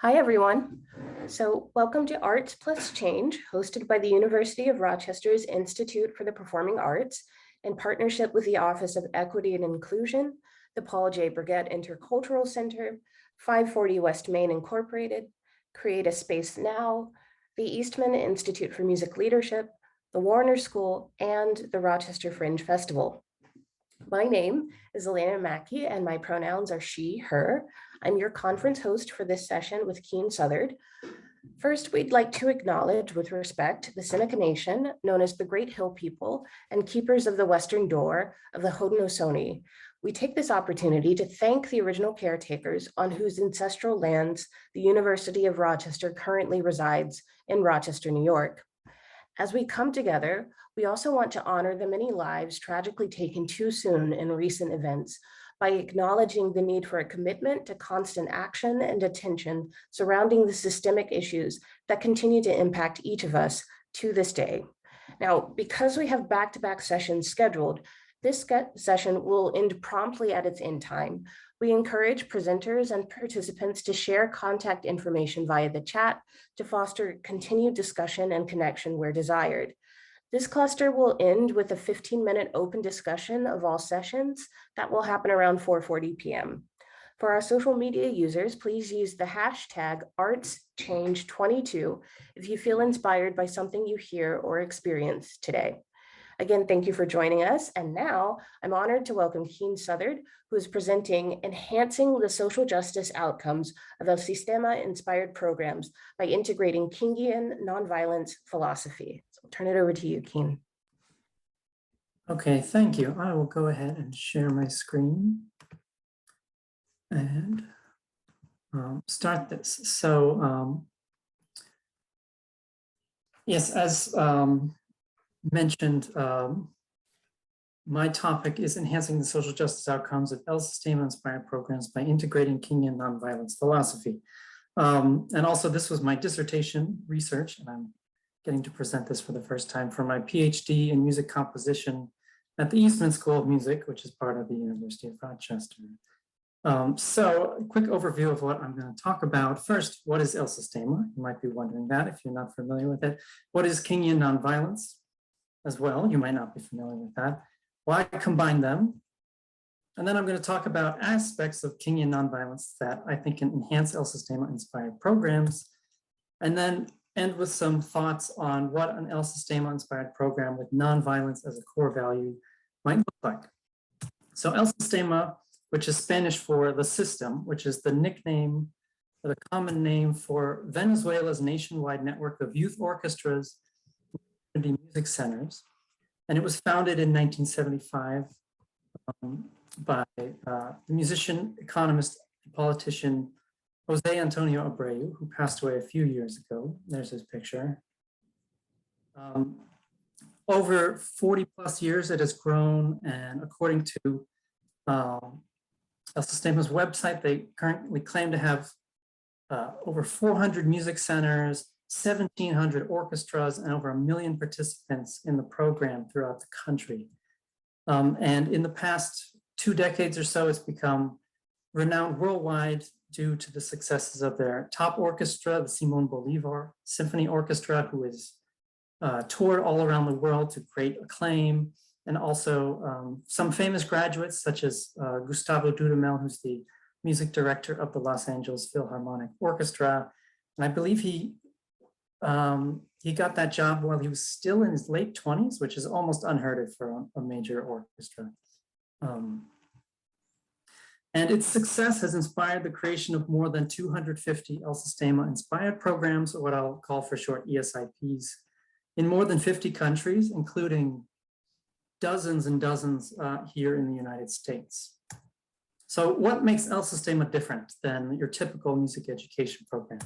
Hi, everyone. So welcome to Arts Plus Change, hosted by the University of Rochester's Institute for the Performing Arts in partnership with the Office of Equity and Inclusion, the Paul J. Burgett Intercultural Center, 540 West Main Incorporated, Create a Space Now, the Eastman Institute for Music Leadership, the Warner School, and the Rochester Fringe Festival. My name is Elena Mackey, and my pronouns are she, her. I'm your conference host for this session with Keane Southard. First, we'd like to acknowledge with respect the Seneca Nation, known as the Great Hill People and keepers of the Western Door of the Haudenosaunee. We take this opportunity to thank the original caretakers on whose ancestral lands the University of Rochester currently resides in Rochester, New York. As we come together, we also want to honor the many lives tragically taken too soon in recent events by acknowledging the need for a commitment to constant action and attention surrounding the systemic issues that continue to impact each of us to this day. Now, because we have back-to-back sessions scheduled, this session will end promptly at its end time. We encourage presenters and participants to share contact information via the chat to foster continued discussion and connection where desired. This cluster will end with a 15-minute open discussion of all sessions that will happen around 4:40 p.m. For our social media users, please use the hashtag ArtsChange22 if you feel inspired by something you hear or experience today. Again, thank you for joining us. And now I'm honored to welcome Keane Southard, who is presenting Enhancing the Social Justice Outcomes of the Sistema-Inspired Programs by Integrating Kingian Nonviolence Philosophy. So I'll turn it over to you, Keane. Okay, thank you. I will go ahead and share my screen and start this. So yes, as mentioned, my topic is enhancing the social justice outcomes of El Sistema-Inspired programs by integrating Kingian nonviolence philosophy. And also this was my dissertation research, and I'm getting to present this for the first time for my PhD in music composition at the Eastman School of Music, which is part of the University of Rochester. So a quick overview of what I'm going to talk about. First, what is El Sistema? You might be wondering that if you're not familiar with it. What is Kingian nonviolence? As well, you might not be familiar with that. Why combine them? And then I'm going to talk about aspects of Kingian nonviolence that I think can enhance El Sistema-inspired programs, and then end with some thoughts on what an El Sistema-inspired program with nonviolence as a core value might look like. So El Sistema, which is Spanish for the system, which is the nickname or the common name for Venezuela's nationwide network of youth orchestras, music centers, and it was founded in 1975 by the musician, economist, politician Jose Antonio Abreu, who passed away a few years ago. There's his picture. Over 40 plus years, it has grown, and according to El Sistema's website, they currently claim to have over 400 music centers, 1,700 orchestras, and over 1 million participants in the program throughout the country. And in the past 2 decades or so, it's become renowned worldwide due to the successes of their top orchestra, the Simon Bolivar Symphony Orchestra, who is toured all around the world to great acclaim, and also some famous graduates such as Gustavo Dudamel, who's the music director of the Los Angeles Philharmonic Orchestra. And I believe he got that job while he was still in his late 20s, which is almost unheard of for a major orchestra. And its success has inspired the creation of more than 250 El Sistema-inspired programs, or what I'll call for short ESIPs, in more than 50 countries, including dozens and dozens here in the United States. So what makes El Sistema different than your typical music education program?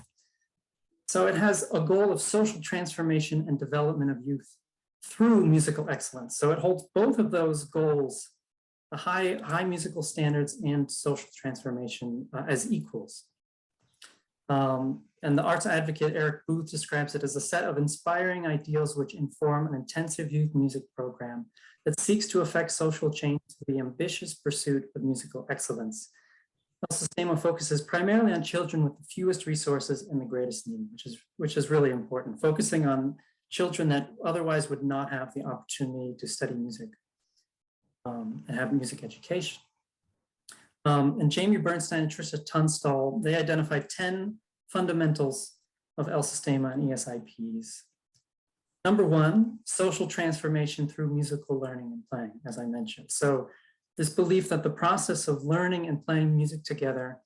So it has a goal of social transformation and development of youth through musical excellence. So it holds both of those goals, the high musical standards and social transformation as equals. And the arts advocate Eric Booth describes it as a set of inspiring ideals which inform an intensive youth music program that seeks to affect social change through the ambitious pursuit of musical excellence. El Sistema focuses primarily on children with the fewest resources and the greatest need, which is really important, focusing on children that otherwise would not have the opportunity to study music and have music education. And Jamie Bernstein and Tricia Tunstall, they identified 10 fundamentals of El Sistema and ESIPs. Number one, social transformation through musical learning and playing, as I mentioned. So this belief that the process of learning and playing music together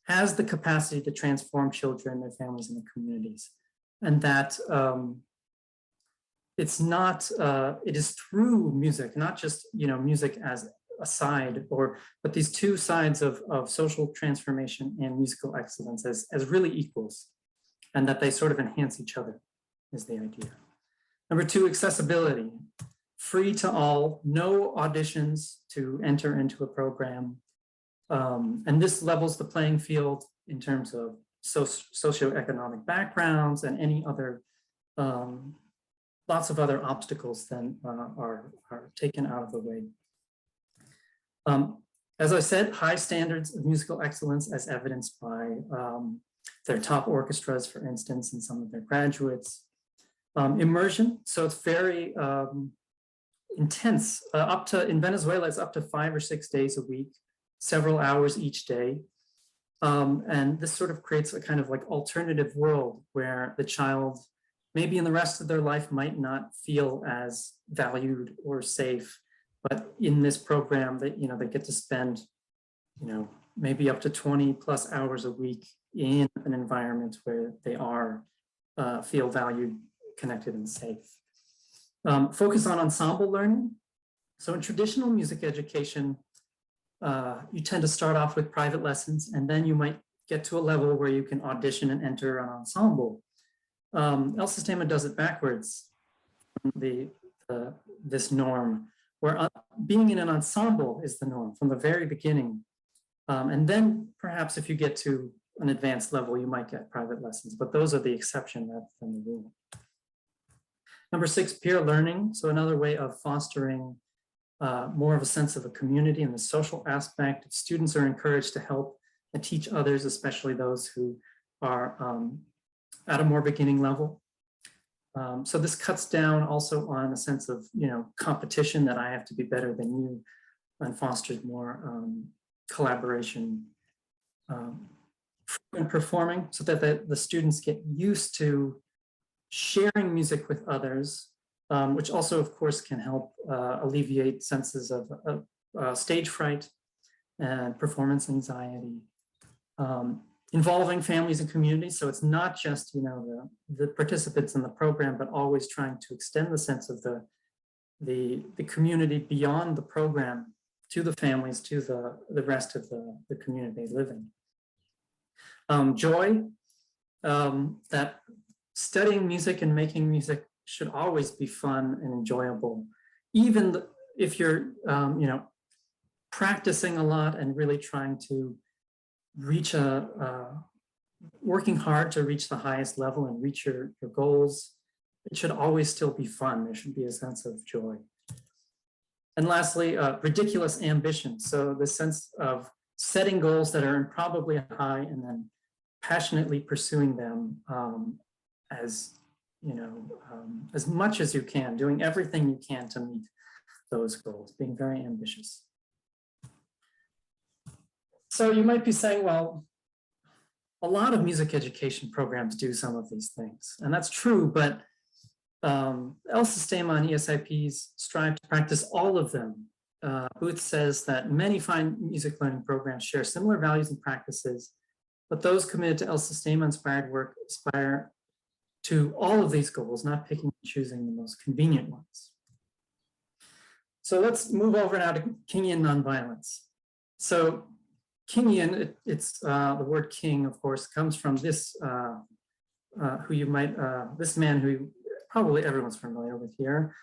has the capacity to transform children, their families, and their communities. And that it is through music, not just music as a side, but these two sides of social transformation and musical excellence as really equals, and that they sort of enhance each other is the idea. Number two, accessibility. Free to all, no auditions to enter into a program. And this levels the playing field in terms of socioeconomic backgrounds and any other, lots of other obstacles then are taken out of the way. As I said, high standards of musical excellence as evidenced by their top orchestras, for instance, and some of their graduates. Immersion, so it's very intense. In Venezuela, it's up to 5 or 6 days a week, several hours each day. And this sort of creates a kind of like alternative world where the child, maybe in the rest of their life, might not feel as valued or safe. But in this program, they get to spend, maybe up to 20 plus hours a week in an environment where they feel valued, connected, and safe. Focus on ensemble learning. So in traditional music education, you tend to start off with private lessons, and then you might get to a level where you can audition and enter an ensemble. El Sistema does it backwards from this norm, where being in an ensemble is the norm from the very beginning. And then perhaps if you get to an advanced level, you might get private lessons, but those are the exception rather than the rule. Number 6, peer learning. So another way of fostering more of a sense of a community and the social aspect. Students are encouraged to help and teach others, especially those who are at a more beginning level. So this cuts down also on a sense of competition, that I have to be better than you, and fosters more collaboration and performing, so that the students get used to sharing music with others, which also, of course, can help alleviate senses of stage fright and performance anxiety. Involving families and communities, so it's not just the participants in the program, but always trying to extend the sense of the community beyond the program to the families, to the rest of the community living. Joy, that studying music and making music should always be fun and enjoyable, even if you're practicing a lot and really trying to reach working hard to reach the highest level and reach your goals. It should always still be fun. There should be a sense of joy. And lastly, ridiculous ambition. So the sense of setting goals that are improbably high and then passionately pursuing them as much as you can, doing everything you can to meet those goals, being very ambitious. So you might be saying, well, a lot of music education programs do some of these things, and that's true, but El Sistema and ESIPs strive to practice all of them. Booth says that many fine music learning programs share similar values and practices, but those committed to El Sistema-inspired work aspire to all of these goals, not picking and choosing the most convenient ones. So let's move over now to Kingian nonviolence. So Kingian, it's the word king, of course, comes from this, this man who probably everyone's familiar with here,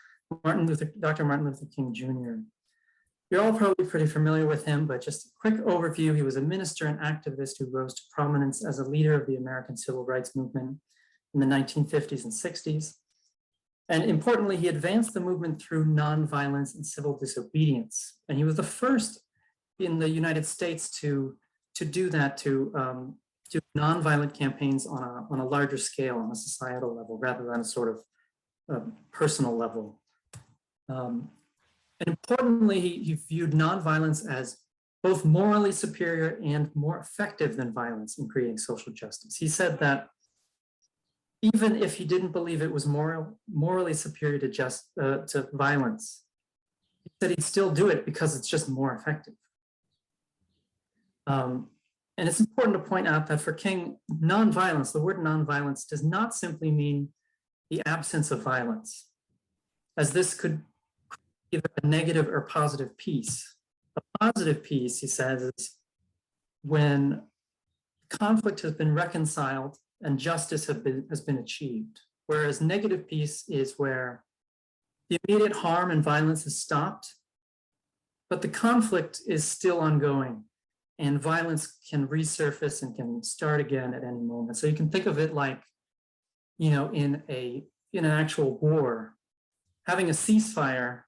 Dr. Martin Luther King Jr. You're all probably pretty familiar with him, but just a quick overview. He was a minister and activist who rose to prominence as a leader of the American civil rights movement in the 1950s and 60s. And importantly, he advanced the movement through nonviolence and civil disobedience. And he was the first in the United States to to do that, to do nonviolent campaigns on a larger scale, on a societal level, rather than a sort of personal level. And importantly, he viewed nonviolence as both morally superior and more effective than violence in creating social justice. He said that even if he didn't believe it was morally superior to violence, he said he'd still do it because it's just more effective. And it's important to point out that for King, nonviolence, the word nonviolence does not simply mean the absence of violence, as this could be either a negative or positive peace. A positive peace, he says, is when conflict has been reconciled and justice has been achieved, whereas negative peace is where the immediate harm and violence is stopped, but the conflict is still ongoing, and violence can resurface and can start again at any moment. So you can think of it like, you know, in an actual war, having a ceasefire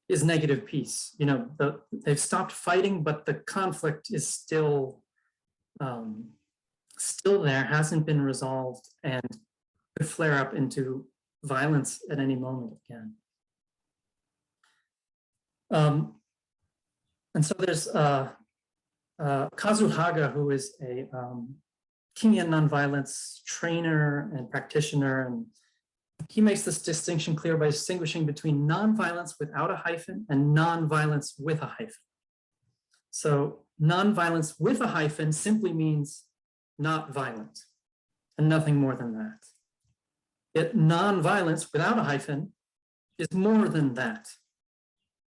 is negative peace. You know, they've stopped fighting, but the conflict is still there, hasn't been resolved, and could flare up into violence at any moment again. And so there's Kazu Haga, who is a Kingian nonviolence trainer and practitioner, and he makes this distinction clear by distinguishing between nonviolence without a hyphen and nonviolence with a hyphen. So nonviolence with a hyphen simply means not violent, and nothing more than that. Yet nonviolence without a hyphen is more than that.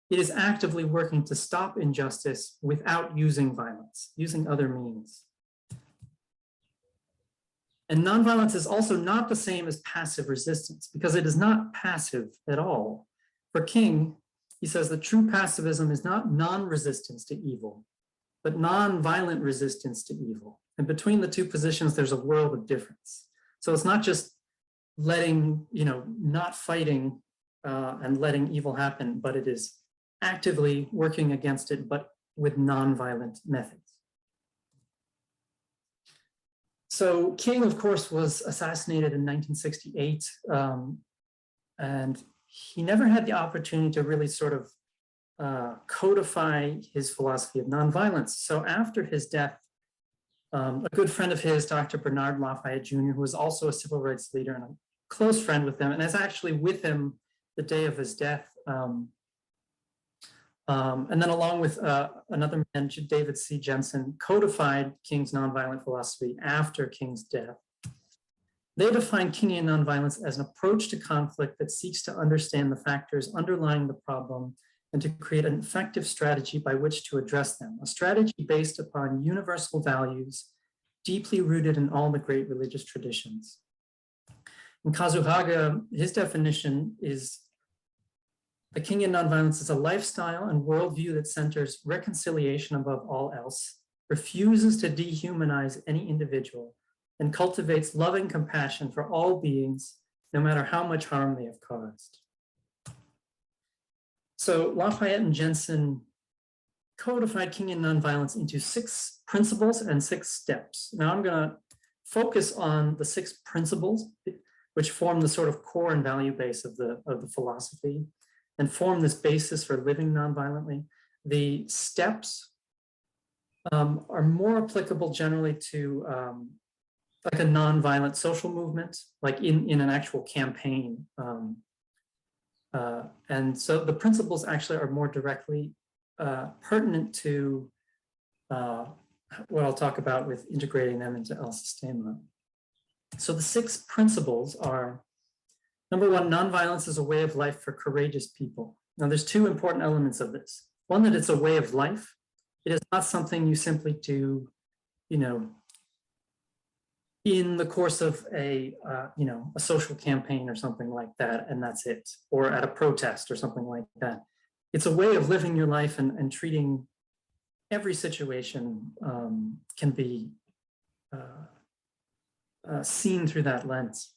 It is actively working to stop injustice without using violence, using other means. And nonviolence is also not the same as passive resistance, because it is not passive at all. For King, he says that true pacifism is not non-resistance to evil, but non-violent resistance to evil. And between the two positions, there's a world of difference. So it's not just letting, you know, not fighting and letting evil happen, but it is actively working against it, but with non-violent methods. So King, of course, was assassinated in 1968, and he never had the opportunity to really sort of codify his philosophy of nonviolence. So after his death, a good friend of his, Dr. Bernard Lafayette Jr., who was also a civil rights leader and a close friend with him, and is actually with him the day of his death, and then along with another man, David C. Jensen, codified King's nonviolent philosophy after King's death. They define Kingian nonviolence as an approach to conflict that seeks to understand the factors underlying the problem and to create an effective strategy by which to address them, a strategy based upon universal values deeply rooted in all the great religious traditions. In Kazu Haga, his definition is the Kingian nonviolence is a lifestyle and worldview that centers reconciliation above all else, refuses to dehumanize any individual, and cultivates loving compassion for all beings, no matter how much harm they have caused. So Lafayette and Jensen codified Kingian nonviolence into 6 principles and 6 steps. Now I'm going to focus on the 6 principles, which form the sort of core and value base of the philosophy, and form this basis for living nonviolently. The steps are more applicable generally to like a nonviolent social movement, like in an actual campaign. And so the principles actually are more directly pertinent to what I'll talk about with integrating them into El Sistema. So the 6 principles are: number 1, nonviolence is a way of life for courageous people. Now there's 2 important elements of this. One, that it's a way of life. It is not something you simply do, you know, in the course of a social campaign or something like that, and that's it, or at a protest or something like that. It's a way of living your life and treating every situation can be seen through that lens.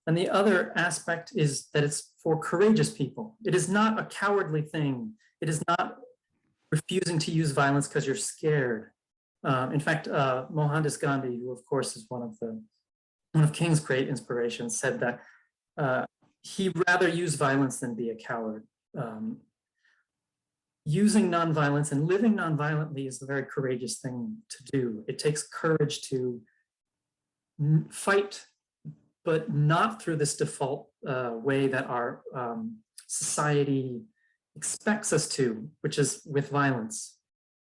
And the other aspect is that it's for courageous people. It is not a cowardly thing. It is not refusing to use violence because you're scared. In fact, Mohandas Gandhi, who of course is one of King's great inspirations, said that he'd rather use violence than be a coward. Using nonviolence and living nonviolently is a very courageous thing to do. It takes courage to fight, but not through this default way that our society expects us to, which is with violence,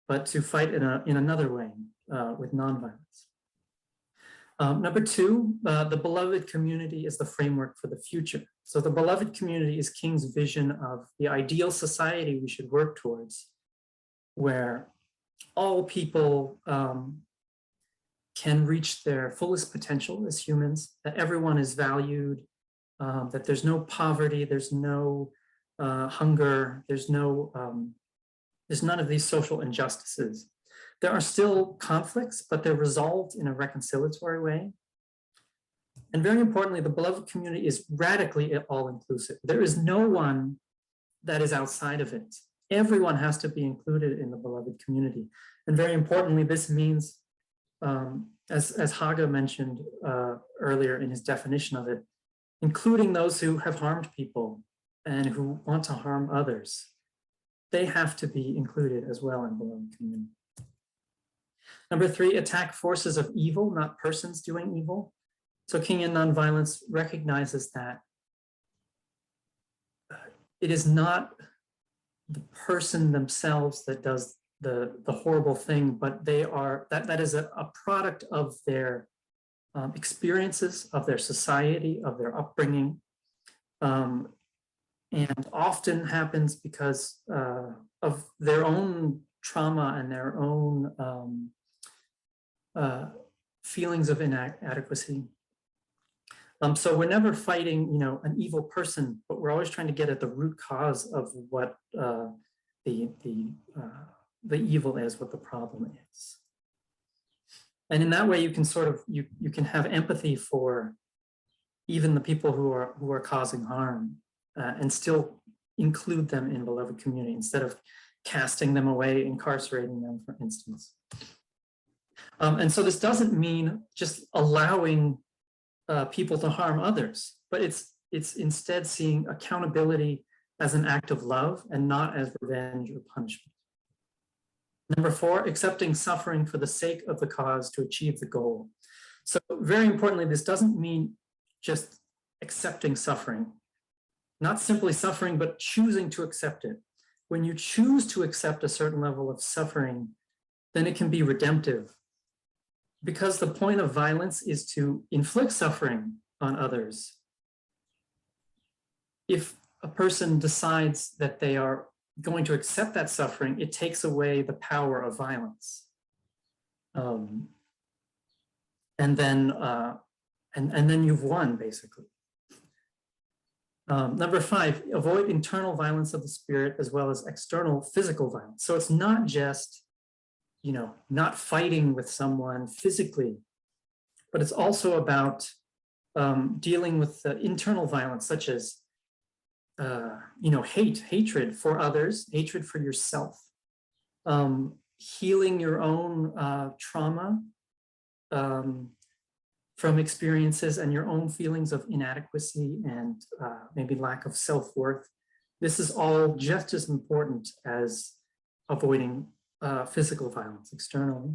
but to fight in another way, with nonviolence. Number two, the beloved community is the framework for the future. So the beloved community is King's vision of the ideal society we should work towards, where all people can reach their fullest potential as humans, that everyone is valued, that there's no poverty, there's no hunger, there's none of these social injustices. There are still conflicts, but they're resolved in a reconciliatory way. And very importantly, the beloved community is radically all-inclusive. There is no one that is outside of it. Everyone has to be included in the beloved community. And very importantly, this means, as Haga mentioned earlier in his definition of it, including those who have harmed people and who want to harm others. They have to be included as well in beloved community. Number three, attack forces of evil, not persons doing evil. So Kingian nonviolence recognizes that it is not the person themselves that does the horrible thing, but that is a product of their experiences, of their society, of their upbringing, and often happens because of their own trauma and their own feelings of inadequacy. So we're never fighting, an evil person, but we're always trying to get at the root cause of what the evil is, what the problem is. And in that way, you can you can have empathy for even the people who are causing harm, and still include them in beloved community instead of casting them away, incarcerating them, for instance. And so this doesn't mean just allowing people to harm others, but it's instead seeing accountability as an act of love and not as revenge or punishment. Number four, accepting suffering for the sake of the cause to achieve the goal. So very importantly, this doesn't mean just accepting suffering, not simply suffering, but choosing to accept it. When you choose to accept a certain level of suffering, then it can be redemptive. Because the point of violence is to inflict suffering on others. If a person decides that they are going to accept that suffering, it takes away the power of violence. And then you've won, basically. Number five, avoid internal violence of the spirit as well as external physical violence. So it's not just not fighting with someone physically, but it's also about dealing with the internal violence, such as, hatred for others, hatred for yourself, healing your own trauma from experiences and your own feelings of inadequacy and maybe lack of self-worth. This is all just as important as avoiding physical violence externally.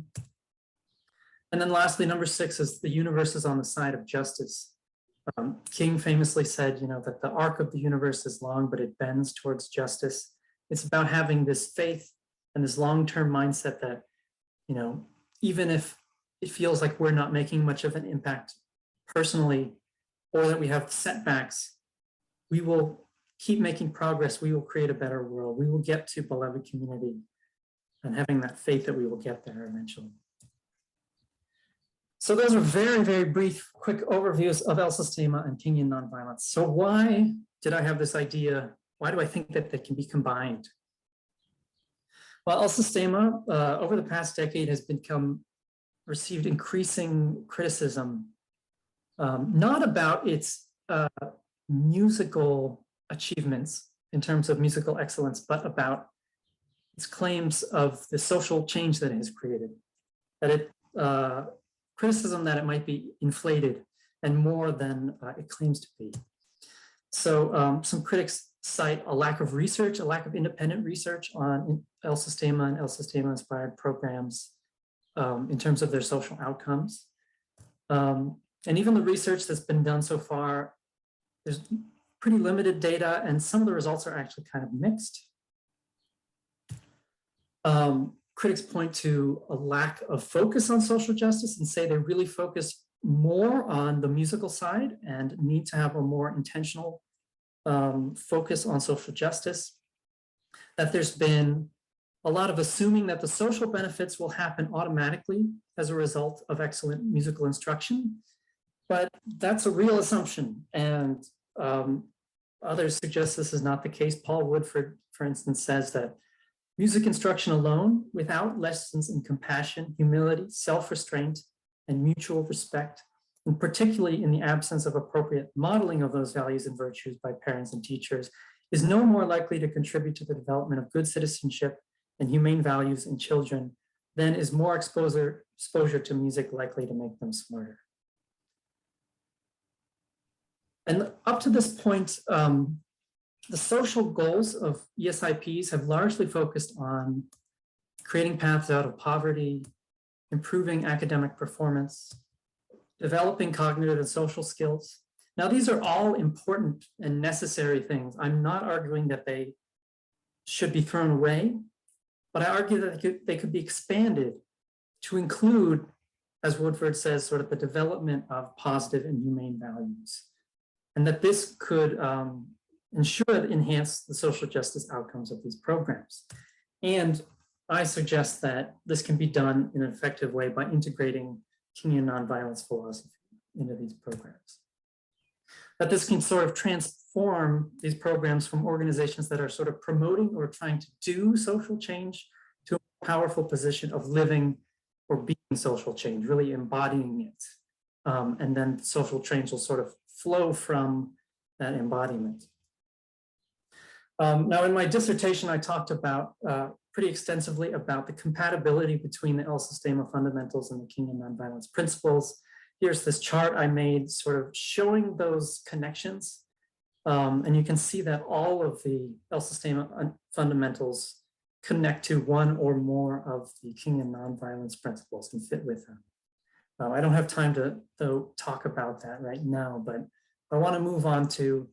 And then lastly, number six is the universe is on the side of justice. King famously said, that the arc of the universe is long, but it bends towards justice. It's about having this faith and this long-term mindset that, even if it feels like we're not making much of an impact personally, or that we have setbacks, we will keep making progress. We will create a better world. We will get to beloved community, and having that faith that we will get there eventually. So those are very, very brief, quick overviews of El Sistema and Kingian nonviolence. So why did I have this idea? Why do I think that they can be combined? Well, El Sistema over the past decade has received increasing criticism, not about its musical achievements in terms of musical excellence, but about its claims of the social change that it has created. criticism that it might be inflated and more than it claims to be. So some critics cite a lack of research, a lack of independent research on El Sistema and El Sistema-Inspired programs in terms of their social outcomes. And even the research that's been done so far, there's pretty limited data, and some of the results are actually kind of mixed. Critics point to a lack of focus on social justice and say they really focus more on the musical side and need to have a more intentional focus on social justice. That there's been a lot of assuming that the social benefits will happen automatically as a result of excellent musical instruction, but that's a real assumption, and others suggest this is not the case. Paul Woodford, for instance, says that music instruction alone, without lessons in compassion, humility, self-restraint, and mutual respect, and particularly in the absence of appropriate modeling of those values and virtues by parents and teachers, is no more likely to contribute to the development of good citizenship and humane values in children than is more exposure to music likely to make them smarter. And up to this point, the social goals of ESIPs have largely focused on creating paths out of poverty, improving academic performance, developing cognitive and social skills. Now, these are all important and necessary things. I'm not arguing that they should be thrown away, but I argue that they could be expanded to include, as Woodford says, sort of the development of positive and humane values, and that this could and should enhance the social justice outcomes of these programs. And I suggest that this can be done in an effective way by integrating Kingian nonviolence philosophy into these programs. That this can sort of transform these programs from organizations that are sort of promoting or trying to do social change to a powerful position of living or being social change, really embodying it. And then social change will sort of flow from that embodiment. Now, in my dissertation, I talked about pretty extensively about the compatibility between the El Sistema fundamentals and the Kingian nonviolence principles. Here's this chart I made sort of showing those connections. And you can see that all of the El Sistema fundamentals connect to one or more of the Kingian nonviolence principles and fit with them. I don't have time to, though, talk about that right now, but I want to move on to,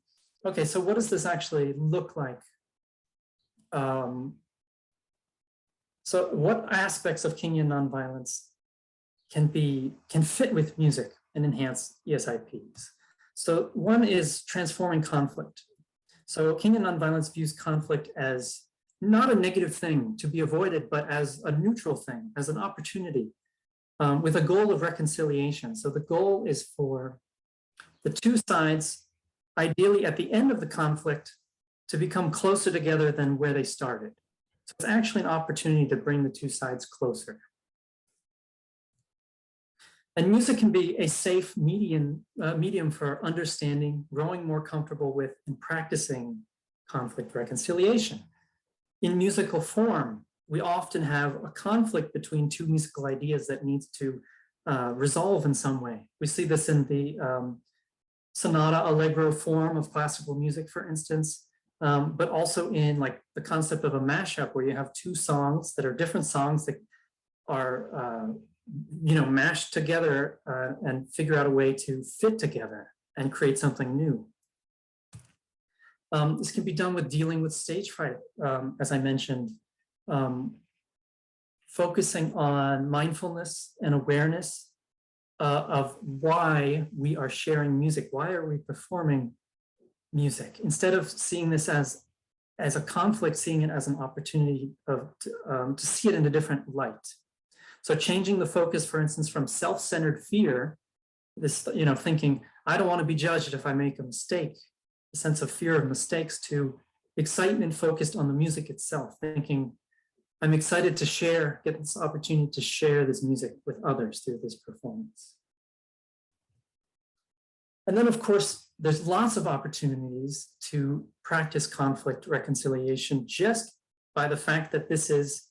okay, so what does this actually look like? So what aspects of Kingian nonviolence can fit with music and enhance ESIPs? So one is transforming conflict. So Kingian nonviolence views conflict as not a negative thing to be avoided, but as a neutral thing, as an opportunity with a goal of reconciliation. So the goal is for the two sides, ideally at the end of the conflict, to become closer together than where they started. So it's actually an opportunity to bring the two sides closer. And music can be a safe medium for understanding, growing more comfortable with, and practicing conflict reconciliation. In musical form, we often have a conflict between two musical ideas that needs to resolve in some way. We see this in the sonata allegro form of classical music, for instance, but also in like the concept of a mashup where you have two songs that are different songs that are mashed together and figure out a way to fit together and create something new. This can be done with dealing with stage fright, as I mentioned, focusing on mindfulness and awareness of why we are sharing music. Why are we performing music? Instead of seeing this as a conflict, seeing it as an opportunity to see it in a different light. So changing the focus, for instance, from self-centered fear, this, thinking, I don't want to be judged if I make a mistake, a sense of fear of mistakes, to excitement focused on the music itself, thinking, I'm excited to get this opportunity to share this music with others through this performance. And then, of course, there's lots of opportunities to practice conflict reconciliation just by the fact that this is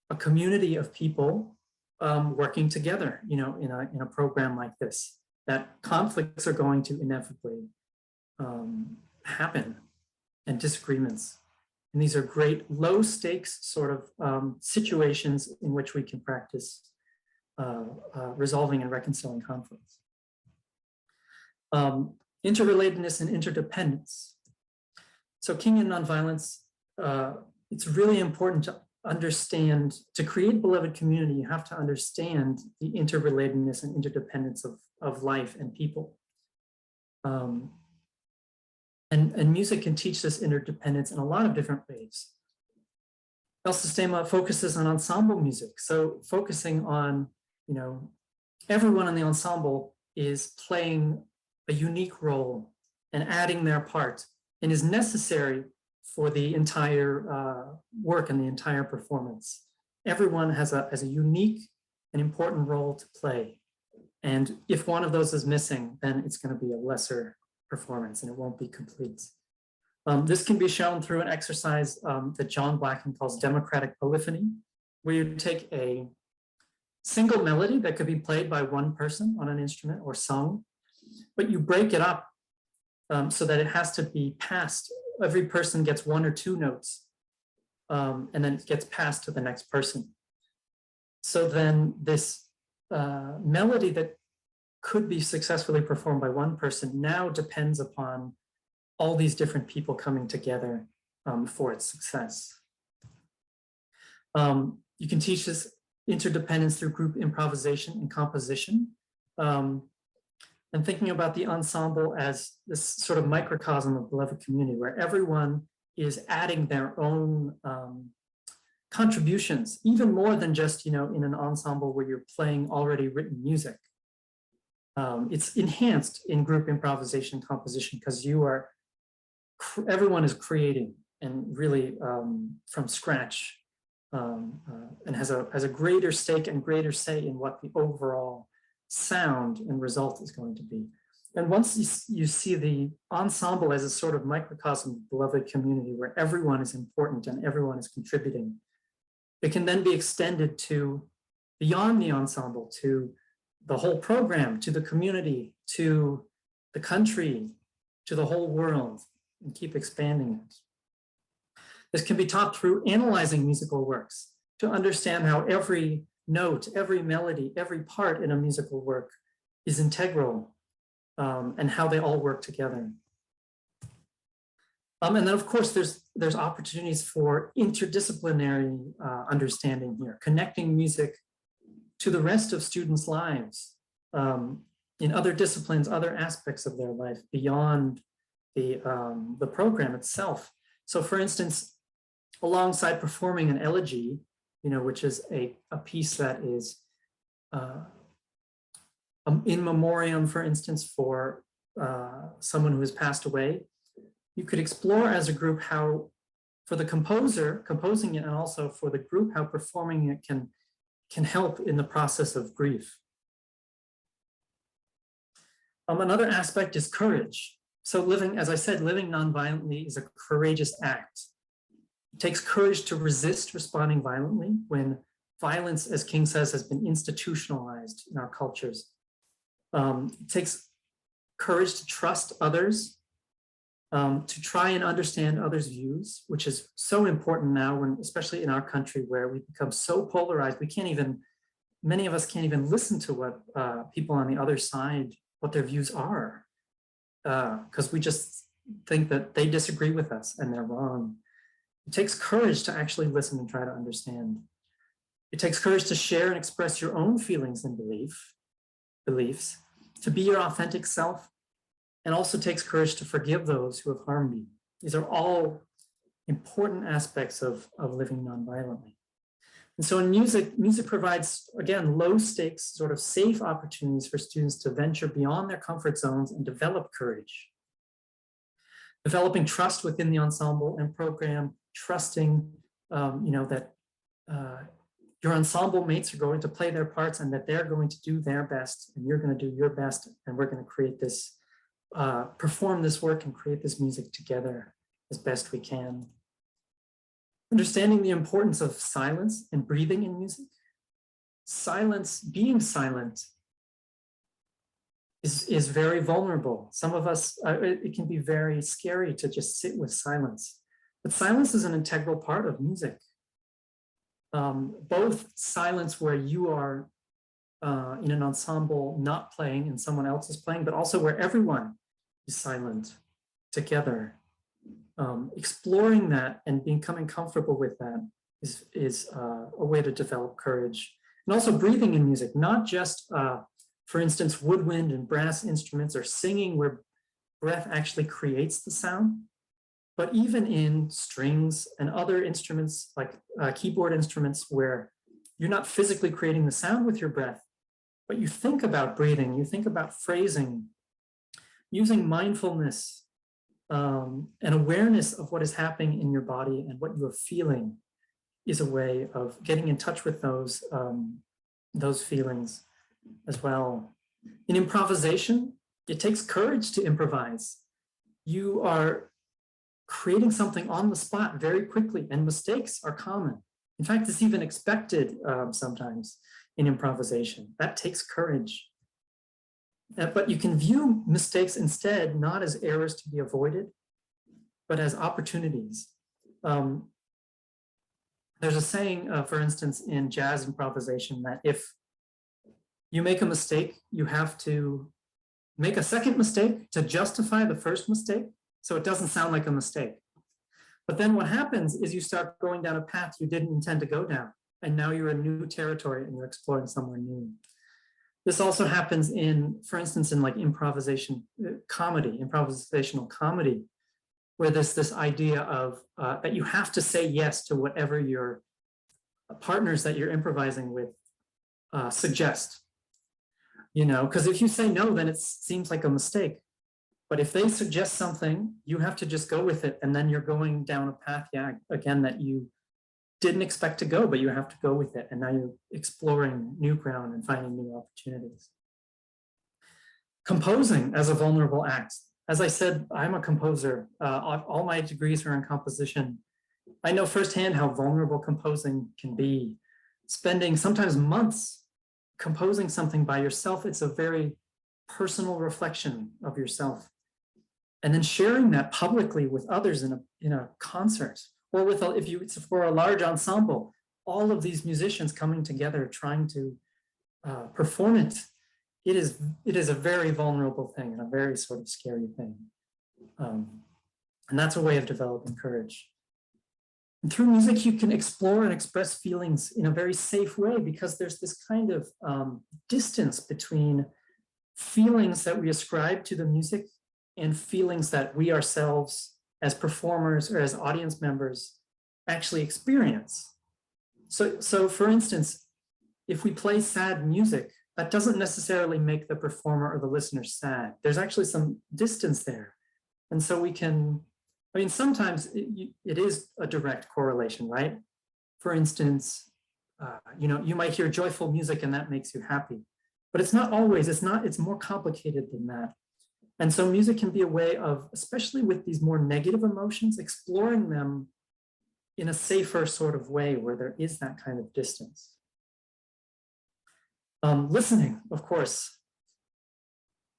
a community of people working together, in a program like this, that conflicts are going to inevitably happen, and disagreements. And these are great low stakes sort of situations in which we can practice resolving and reconciling conflicts. Interrelatedness and interdependence. So Kingian nonviolence, it's really important to understand, to create beloved community, you have to understand the interrelatedness and interdependence of life and people. And music can teach this interdependence in a lot of different ways. El Sistema focuses on ensemble music. So focusing on, everyone in the ensemble is playing a unique role and adding their part, and is necessary for the entire work and the entire performance. Everyone has a unique and important role to play. And if one of those is missing, then it's going to be a lesser performance and it won't be complete. This can be shown through an exercise that John Blacken calls democratic polyphony, where you take a single melody that could be played by one person on an instrument or sung, but you break it up so that it has to be passed. Every person gets one or two notes, and then it gets passed to the next person. So then this melody that could be successfully performed by one person now depends upon all these different people coming together for its success. You can teach this interdependence through group improvisation and composition. And thinking about the ensemble as this sort of microcosm of beloved community, where everyone is adding their own contributions, even more than just, in an ensemble where you're playing already written music. It's enhanced in group improvisation and composition because everyone is creating and really from scratch, and has a greater stake and greater say in what the overall sound and result is going to be. And once you see the ensemble as a sort of microcosm of beloved community where everyone is important and everyone is contributing, it can then be extended to beyond the ensemble, to the whole program, to the community, to the country, to the whole world, and keep expanding it. This can be taught through analyzing musical works to understand how every note, every melody, every part in a musical work is integral, and how they all work together. And then of course, there's opportunities for interdisciplinary understanding here, connecting music to the rest of students' lives in other disciplines, other aspects of their life beyond the program itself. So for instance, alongside performing an elegy, which is a piece that is in memoriam, for instance, for someone who has passed away, you could explore as a group how, for the composer composing it, and also for the group, how performing it can help in the process of grief. Another aspect is courage. So living, as I said, living nonviolently is a courageous act. It takes courage to resist responding violently when violence, as King says, has been institutionalized in our cultures. It takes courage to trust others, to try and understand others' views, which is so important now, when, especially in our country where we become so polarized, many of us can't even listen to what people on the other side, what their views are, because we just think that they disagree with us and they're wrong. It takes courage to actually listen and try to understand. It takes courage to share and express your own feelings and beliefs, to be your authentic self, and also takes courage to forgive those who have harmed you. These are all important aspects of living nonviolently. And so in music provides, again, low stakes, sort of safe opportunities for students to venture beyond their comfort zones and develop courage. Developing trust within the ensemble and program, trusting that your ensemble mates are going to play their parts and that they're going to do their best and you're going to do your best, and we're going to create this, perform this work and create this music together as best we can. Understanding the importance of silence and breathing in music. silence, being silent is very vulnerable. Some of us, it can be very scary to just sit with silence. But silence is an integral part of music. Both silence where you are in an ensemble not playing and someone else is playing, but also where everyone is silent together. Exploring that and becoming comfortable with that is a way to develop courage. And also breathing in music, not just, for instance, woodwind and brass instruments or singing where breath actually creates the sound, but even in strings and other instruments like keyboard instruments where you're not physically creating the sound with your breath, but you think about breathing, you think about phrasing, using mindfulness and awareness of what is happening in your body and what you're feeling is a way of getting in touch with those feelings as well. In improvisation, it takes courage to improvise. You are creating something on the spot very quickly, and mistakes are common. In fact, it's even expected sometimes in improvisation. That takes courage. But you can view mistakes instead not as errors to be avoided, but as opportunities. There's a saying, for instance, in jazz improvisation that if you make a mistake, you have to make a second mistake to justify the first mistake, so it doesn't sound like a mistake. But then what happens is you start going down a path you didn't intend to go down, and now you're in new territory and you're exploring somewhere new. This also happens in, for instance, in like improvisational comedy, where there's this idea of that you have to say yes to whatever your partners that you're improvising with suggest. You know, because if you say no, then it seems like a mistake. But if they suggest something, you have to just go with it, and then you're going down a path, again, that you didn't expect to go, but you have to go with it. And now you're exploring new ground and finding new opportunities. Composing as a vulnerable act. As I said, I'm a composer. All my degrees are in composition. I know firsthand how vulnerable composing can be. Spending sometimes months composing something by yourself, it's a very personal reflection of yourself. And then sharing that publicly with others in a concert, or with it's for a large ensemble, all of these musicians coming together trying to perform it. It is a very vulnerable thing and a very sort of scary thing. And that's a way of developing courage. And through music, you can explore and express feelings in a very safe way, because there's this kind of distance between feelings that we ascribe to the music and feelings that we ourselves as performers or as audience members actually experience. So for instance, if we play sad music, that doesn't necessarily make the performer or the listener sad. There's actually some distance there. And so we can, I mean, sometimes it is a direct correlation, right? For instance, you know, you might hear joyful music and that makes you happy, but it's not always, it's more complicated than that. And so music can be a way of, especially with these more negative emotions, exploring them in a safer sort of way where there is that kind of distance. Listening, of course.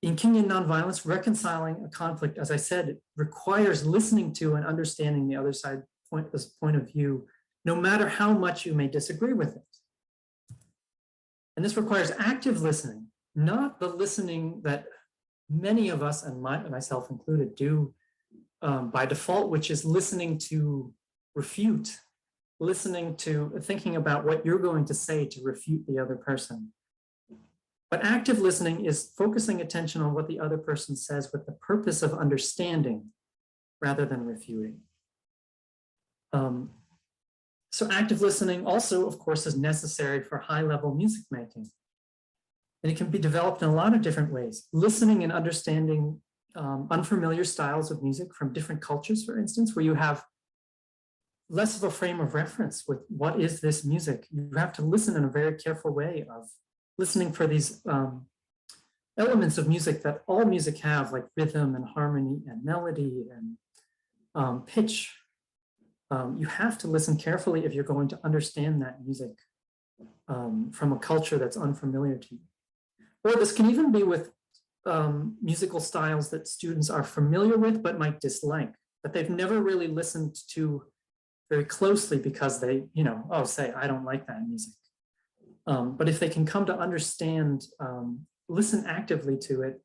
In Kingian nonviolence, reconciling a conflict, as I said, it requires listening to and understanding the other side's point of view, no matter how much you may disagree with it. And this requires active listening, not the listening that many of us, and myself included, do by default, which is listening to refute, listening to thinking about what you're going to say to refute the other person. But active listening is focusing attention on what the other person says with the purpose of understanding rather than refuting. So active listening also, of course, is necessary for high-level music making. And it can be developed in a lot of different ways. Listening and understanding unfamiliar styles of music from different cultures, for instance, where you have less of a frame of reference with what is this music. You have to listen in a very careful way of listening for these elements of music that all music have, like rhythm and harmony and melody and pitch. You have to listen carefully if you're going to understand that music from a culture that's unfamiliar to you. Or this can even be with musical styles that students are familiar with but might dislike, but they've never really listened to very closely because they, say, I don't like that music. But if they can come to understand, listen actively to it,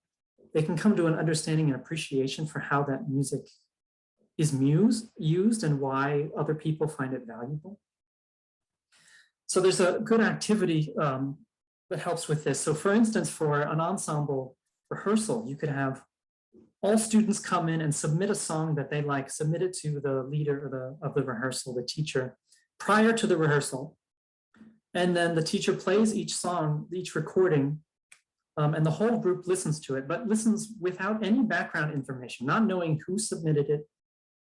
they can come to an understanding and appreciation for how that music is used and why other people find it valuable. So there's a good activity that helps with this. So for instance, for an ensemble rehearsal, you could have all students come in and submit a song that they like, submit it to the leader of the rehearsal, the teacher, prior to the rehearsal. And then the teacher plays each song, each recording, and the whole group listens to it, but listens without any background information, not knowing who submitted it,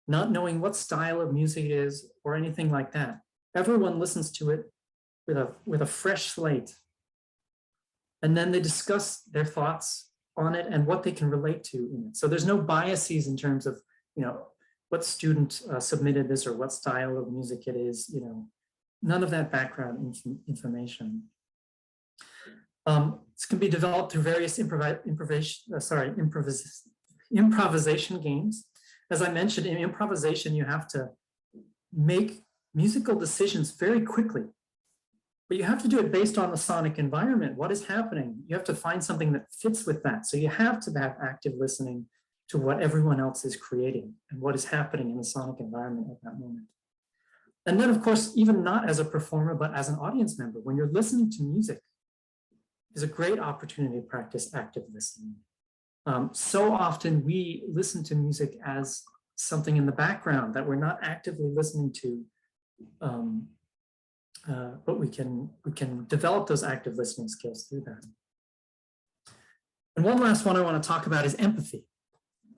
not knowing what style of music it is or anything like that. Everyone listens to it with a fresh slate. And then they discuss their thoughts on it and what they can relate to in it. So there's no biases in terms of, what student submitted this or what style of music it is, none of that background information. This can be developed through various improvisation games. As I mentioned, in improvisation, you have to make musical decisions very quickly, but you have to do it based on the sonic environment. What is happening? You have to find something that fits with that. So you have to have active listening to what everyone else is creating and what is happening in the sonic environment at that moment. And then, of course, even not as a performer, but as an audience member, when you're listening to music, is a great opportunity to practice active listening. So often we listen to music as something in the background that we're not actively listening to, but we can develop those active listening skills through that. And one last one I want to talk about is empathy.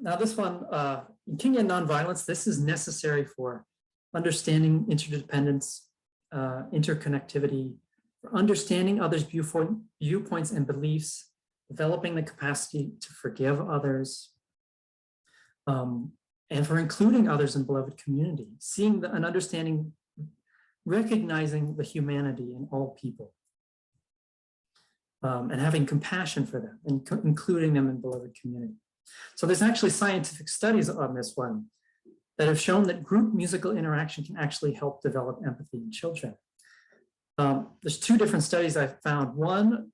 Now this one, in Kingian Nonviolence, this is necessary for understanding interdependence, interconnectivity, for understanding others' viewpoints and beliefs, developing the capacity to forgive others, and for including others in beloved community, seeing and understanding, recognizing the humanity in all people, and having compassion for them and including them in beloved community. So there's actually scientific studies on this one that have shown that group musical interaction can actually help develop empathy in children. There's two different studies I've found. One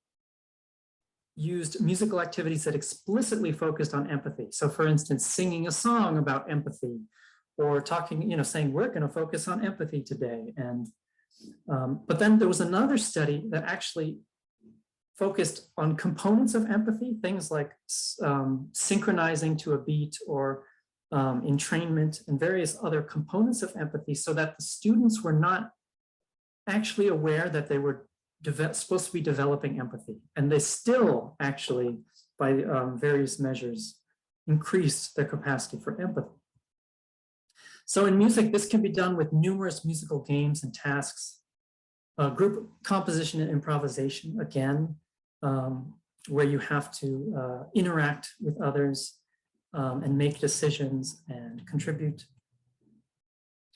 used musical activities that explicitly focused on empathy. So for instance, singing a song about empathy or talking, saying we're going to focus on empathy today. And but then there was another study that actually focused on components of empathy, things like synchronizing to a beat or entrainment and various other components of empathy, so that the students were not actually aware that they were supposed to be developing empathy. And they still actually, by various measures, increased their capacity for empathy. So in music, this can be done with numerous musical games and tasks, group composition and improvisation, again, where you have to interact with others and make decisions and contribute.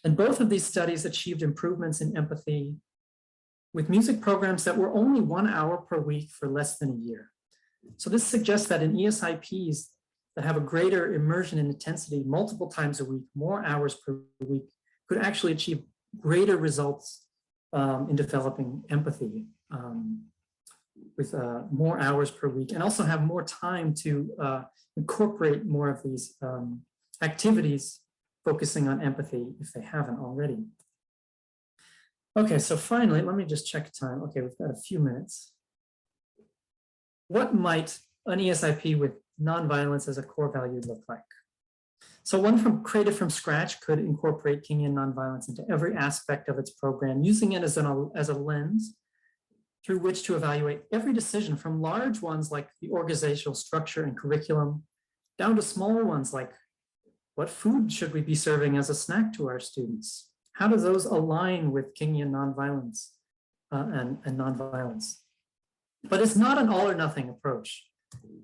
And both of these studies achieved improvements in empathy with music programs that were only 1 hour per week for less than a year. So this suggests that in ESIPs that have a greater immersion and intensity multiple times a week, more hours per week, could actually achieve greater results in developing empathy with more hours per week, and also have more time to incorporate more of these activities focusing on empathy if they haven't already. Okay, so finally, let me just check time. Okay, we've got a few minutes. What might an ESIP with nonviolence as a core value look like? So one created from scratch could incorporate Kingian nonviolence into every aspect of its program, using it as a lens through which to evaluate every decision, from large ones like the organizational structure and curriculum, down to smaller ones like what food should we be serving as a snack to our students? How do those align with Kingian nonviolence and nonviolence? But it's not an all or nothing approach.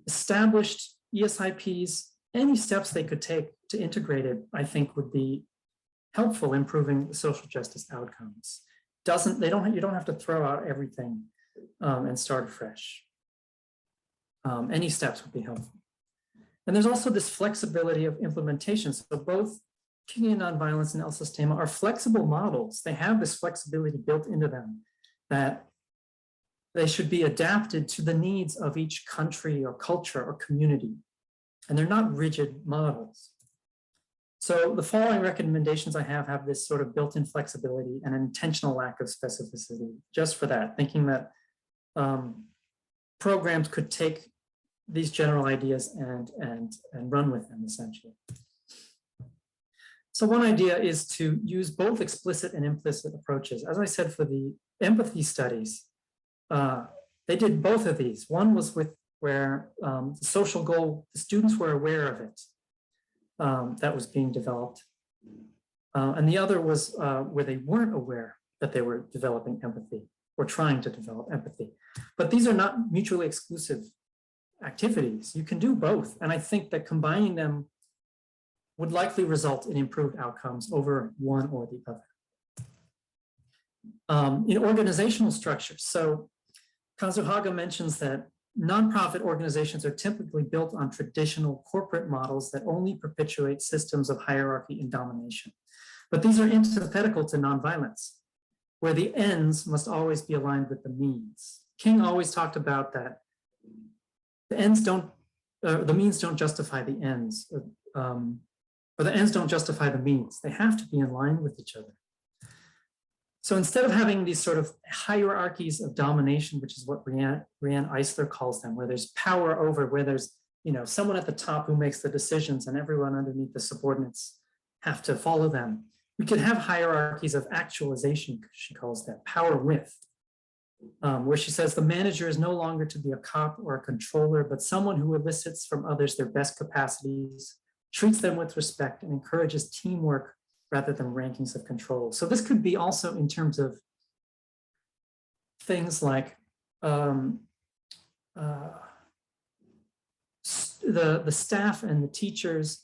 Established ESIPs, any steps they could take to integrate it, I think would be helpful in improving social justice outcomes. you don't have to throw out everything and start afresh. Any steps would be helpful. And there's also this flexibility of implementation. So both Kingian nonviolence and El Sistema are flexible models. They have this flexibility built into them that they should be adapted to the needs of each country or culture or community. And they're not rigid models. So the following recommendations I have this sort of built-in flexibility and an intentional lack of specificity, just for that, thinking that programs could take these general ideas and run with them, essentially. So one idea is to use both explicit and implicit approaches. As I said, for the empathy studies, they did both of these. One was where the social goal, the students were aware of it, that was being developed. And the other was where they weren't aware that they were developing empathy or trying to develop empathy. But these are not mutually exclusive activities. You can do both. And I think that combining them would likely result in improved outcomes over one or the other. In organizational structures, so Kazuhaga mentions that nonprofit organizations are typically built on traditional corporate models that only perpetuate systems of hierarchy and domination. But these are antithetical to nonviolence, where the ends must always be aligned with the means. King always talked about that the means don't justify the ends, or the ends don't justify the means. They have to be in line with each other. So instead of having these sort of hierarchies of domination, which is what Rianne Eisler calls them, where there's power over, where there's someone at the top who makes the decisions and everyone underneath the subordinates have to follow them, we could have hierarchies of actualization, she calls that, power with, where she says the manager is no longer to be a cop or a controller, but someone who elicits from others their best capacities, treats them with respect, and encourages teamwork rather than rankings of control. So this could be also in terms of things like the staff and the teachers,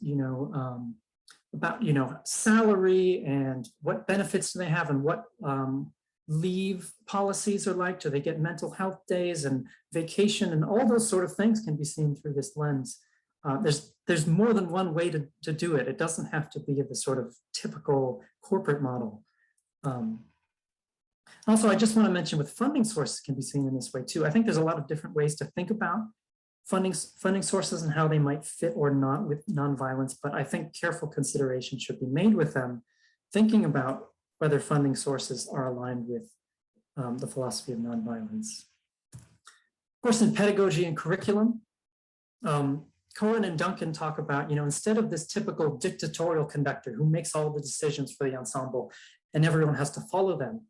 about salary and what benefits do they have and what leave policies are like. Do they get mental health days and vacation, and all those sort of things can be seen through this lens. There's more than one way to do it. It doesn't have to be the sort of typical corporate model. Also, I just want to mention with funding sources can be seen in this way too. I think there's a lot of different ways to think about funding sources and how they might fit or not with nonviolence, but I think careful consideration should be made with them, thinking about whether funding sources are aligned with the philosophy of nonviolence. Of course, in pedagogy and curriculum, Cohen and Duncan talk about, instead of this typical dictatorial conductor who makes all the decisions for the ensemble and everyone has to follow them,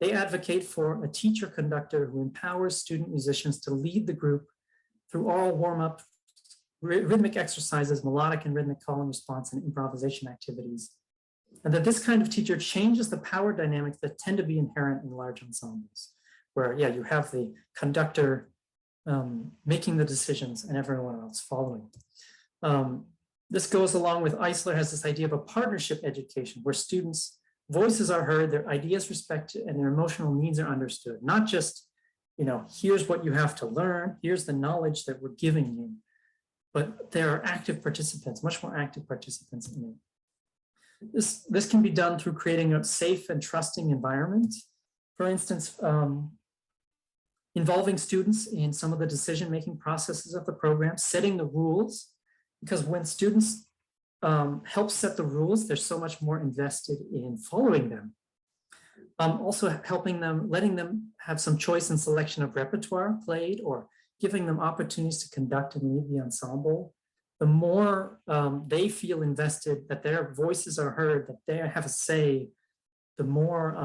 they advocate for a teacher conductor who empowers student musicians to lead the group through oral warm-up, rhythmic exercises, melodic and rhythmic call and response, and improvisation activities. And that this kind of teacher changes the power dynamics that tend to be inherent in large ensembles, where, you have the conductor making the decisions and everyone else following. This goes along with Eisler has this idea of a partnership education where students' voices are heard, their ideas respected, and their emotional needs are understood. Not just, here's what you have to learn, here's the knowledge that we're giving you, but there are active participants, much more active participants in it. This can be done through creating a safe and trusting environment. For instance, involving students in some of the decision-making processes of the program, setting the rules, because when students help set the rules, they're so much more invested in following them. Also helping them, letting them have some choice and selection of repertoire played, or giving them opportunities to conduct and lead the ensemble. The more they feel invested, that their voices are heard, that they have a say, the more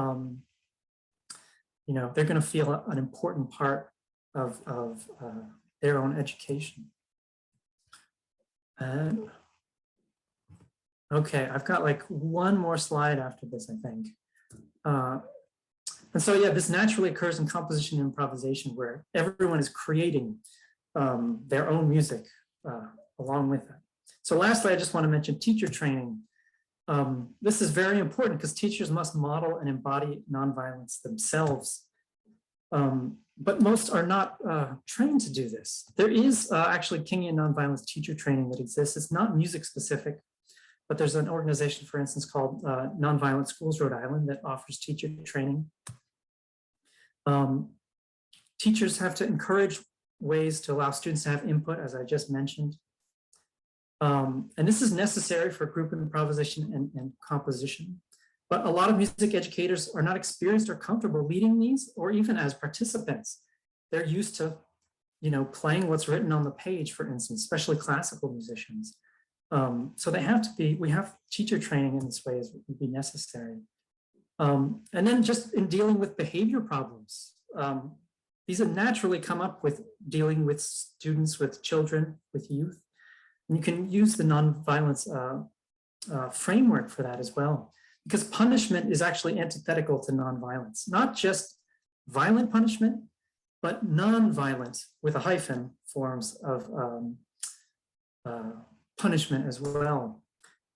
they're going to feel an important part of their own education. And okay, I've got like one more slide after this, I think. And so, this naturally occurs in composition and improvisation, where everyone is creating their own music along with it. So lastly, I just want to mention teacher training. This is very important because teachers must model and embody nonviolence themselves. But most are not trained to do this. There is actually Kingian nonviolence teacher training that exists. It's not music specific, but there's an organization, for instance, called Nonviolent Schools Rhode Island that offers teacher training. Teachers have to encourage ways to allow students to have input, as I just mentioned. And this is necessary for group improvisation and composition. But a lot of music educators are not experienced or comfortable leading these, or even as participants. They're used to, playing what's written on the page, for instance, especially classical musicians. So they have to be, we have teacher training in this way would be necessary. And then just in dealing with behavior problems, these have naturally come up with dealing with students, with children, with youth. And you can use the nonviolence framework for that as well, because punishment is actually antithetical to nonviolence, not just violent punishment, but non-violent with a hyphen forms of punishment as well.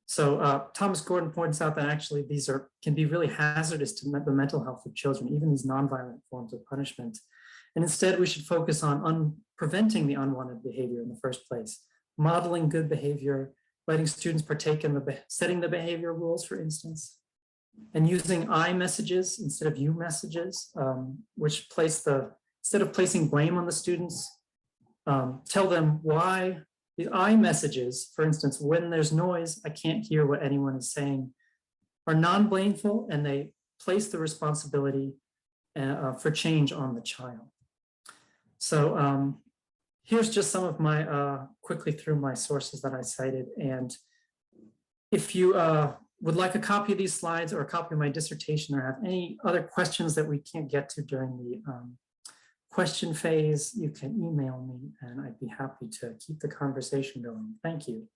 So Thomas Gordon points out that actually these can be really hazardous to the mental health of children, even these non-violent forms of punishment. And instead we should focus on preventing the unwanted behavior in the first place, modeling good behavior, letting students partake in setting the behavior rules, for instance, and using I messages instead of you messages, which instead of placing blame on the students, tell them why. The I messages, for instance, when there's noise, I can't hear what anyone is saying, are non-blameful, and they place the responsibility for change on the child. So here's just some of my, quickly through my sources that I cited. And if you would like a copy of these slides or a copy of my dissertation, or have any other questions that we can't get to during the question phase, you can email me and I'd be happy to keep the conversation going. Thank you.